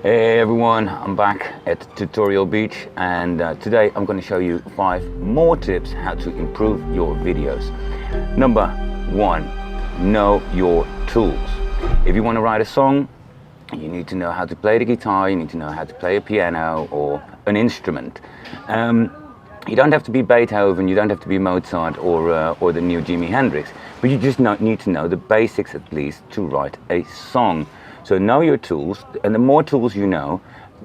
Hey everyone, I'm back at Tutorial Beach, and today I'm going to show you 5 more tips how to improve your videos. Number 1, know your tools. If you want to write a song, you need to know how to play the guitar, you need to know how to play a piano or an instrument. You don't have to be Beethoven, you don't have to be Mozart or the new Jimi Hendrix, but you just need to know the basics at least to write a song. So know your tools, and the more tools you know,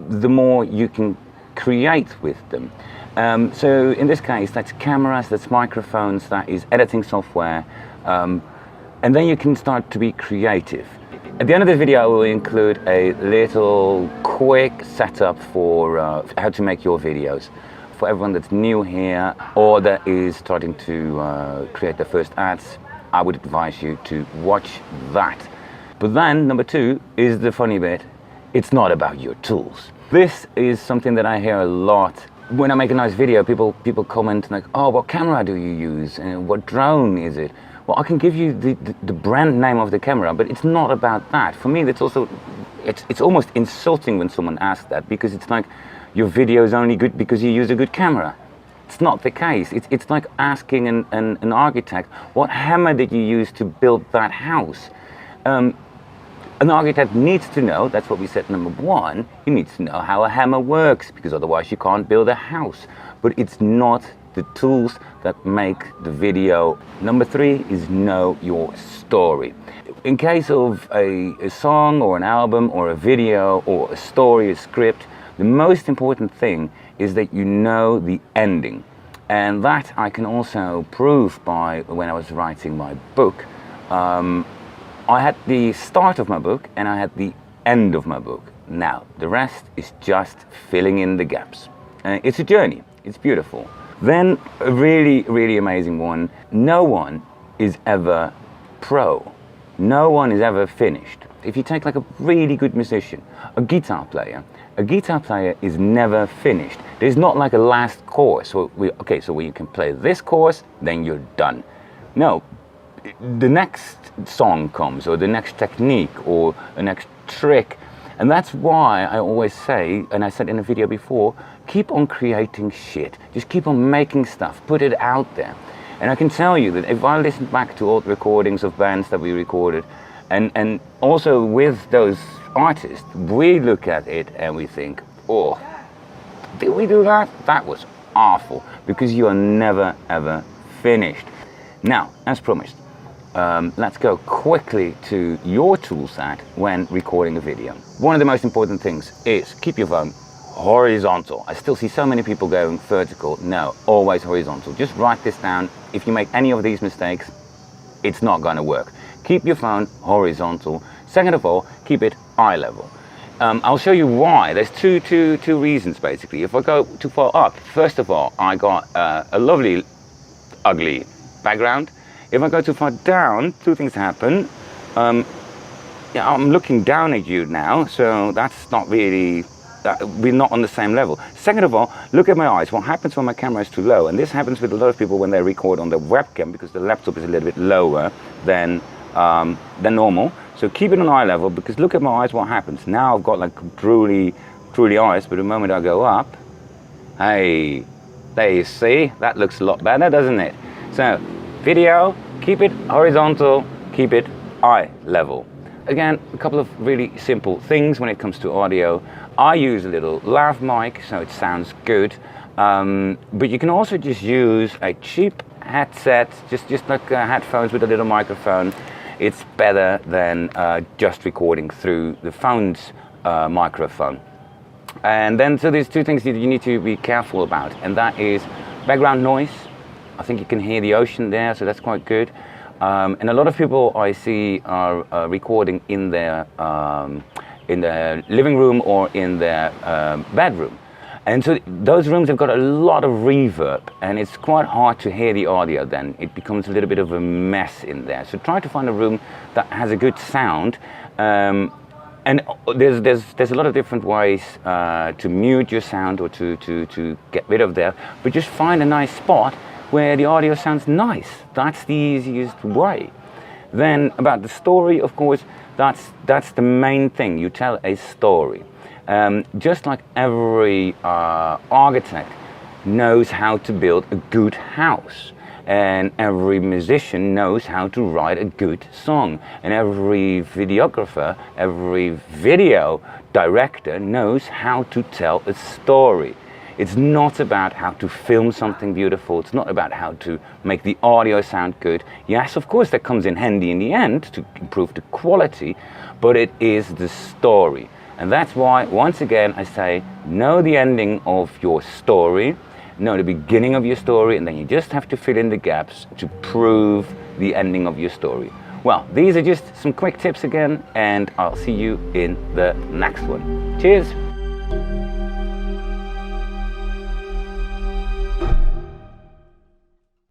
the more you can create with them. So in this case, that's cameras, that's microphones, that is editing software, and then you can start to be creative. At the end of the video, I will include a little quick setup for how to make your videos. For everyone that's new here or that is starting to create their first ads, I would advise you to watch that. But then, number 2 is the funny bit. It's not about your tools. This is something that I hear a lot. When I make a nice video, people comment like, oh, what camera do you use? And what drone is it? Well, I can give you the brand name of the camera, but it's not about that. For me, it's almost insulting when someone asks that, because it's like, your video is only good because you use a good camera. It's not the case. It's like asking an architect, what hammer did you use to build that house? An architect needs to know, that's what we said number 1, you need to know how a hammer works, because otherwise you can't build a house. But it's not the tools that make the video. Number 3 is know your story. In case of a song or an album or a video or a story, a script, the most important thing is that you know the ending. And that I can also prove by when I was writing my book. I had the start of my book and I had the end of my book. Now, the rest is just filling in the gaps. It's a journey, it's beautiful. Then, a really, really amazing one, no one is ever pro. No one is ever finished. If you take like a really good musician, a guitar player is never finished. There's not like a last chorus. So when you can play this chorus, then you're done. No, the next song comes, or the next technique, or the next trick. And that's why I always say, and I said in a video before, keep on creating shit. Just keep on making stuff, put it out there. And I can tell you that if I listen back to old recordings of bands that we recorded, and also with those artists, we look at it and we think, oh, did we do that? That was awful, because you are never ever finished. Now, as promised, let's go quickly to your tool set when recording a video. One of the most important things is keep your phone horizontal. I still see so many people going vertical. No, always horizontal. Just write this down. If you make any of these mistakes, it's not going to work. Keep your phone horizontal. Second of all, keep it eye level. I'll show you why. There's two reasons basically. If I go too far up, first of all, I got a lovely, ugly background. If I go too far down, 2 things happen. Yeah, I'm looking down at you now, so that's not really, we're not on the same level. Second of all, look at my eyes. What happens when my camera is too low? And this happens with a lot of people when they record on their webcam, because the laptop is a little bit lower than normal. So keep it on eye level, because look at my eyes, what happens? Now I've got like truly eyes, but the moment I go up, hey, there you see, that looks a lot better, doesn't it? So, video, keep it horizontal, keep it eye level. Again, a couple of really simple things when it comes to audio. I use a little lav mic, so it sounds good. But you can also just use a cheap headset, just like headphones with a little microphone. It's better than just recording through the phone's microphone. And then, so there's 2 things that you need to be careful about, and that is background noise. I think you can hear the ocean there, so that's quite good. And a lot of people I see are recording in their living room or in their bedroom. And so those rooms have got a lot of reverb, and it's quite hard to hear the audio then. It becomes a little bit of a mess in there. So try to find a room that has a good sound. And there's a lot of different ways to mute your sound or to get rid of that. But just find a nice spot where the audio sounds nice. That's the easiest way. Then about the story, of course, that's the main thing. You tell a story. Just like every architect knows how to build a good house, and every musician knows how to write a good song, and every videographer, every video director knows how to tell a story. It's not about how to film something beautiful. It's not about how to make the audio sound good. Yes, of course, that comes in handy in the end to improve the quality, but it is the story. And that's why, once again, I say, know the ending of your story, know the beginning of your story, and then you just have to fill in the gaps to prove the ending of your story. Well, these are just some quick tips again, and I'll see you in the next one. Cheers!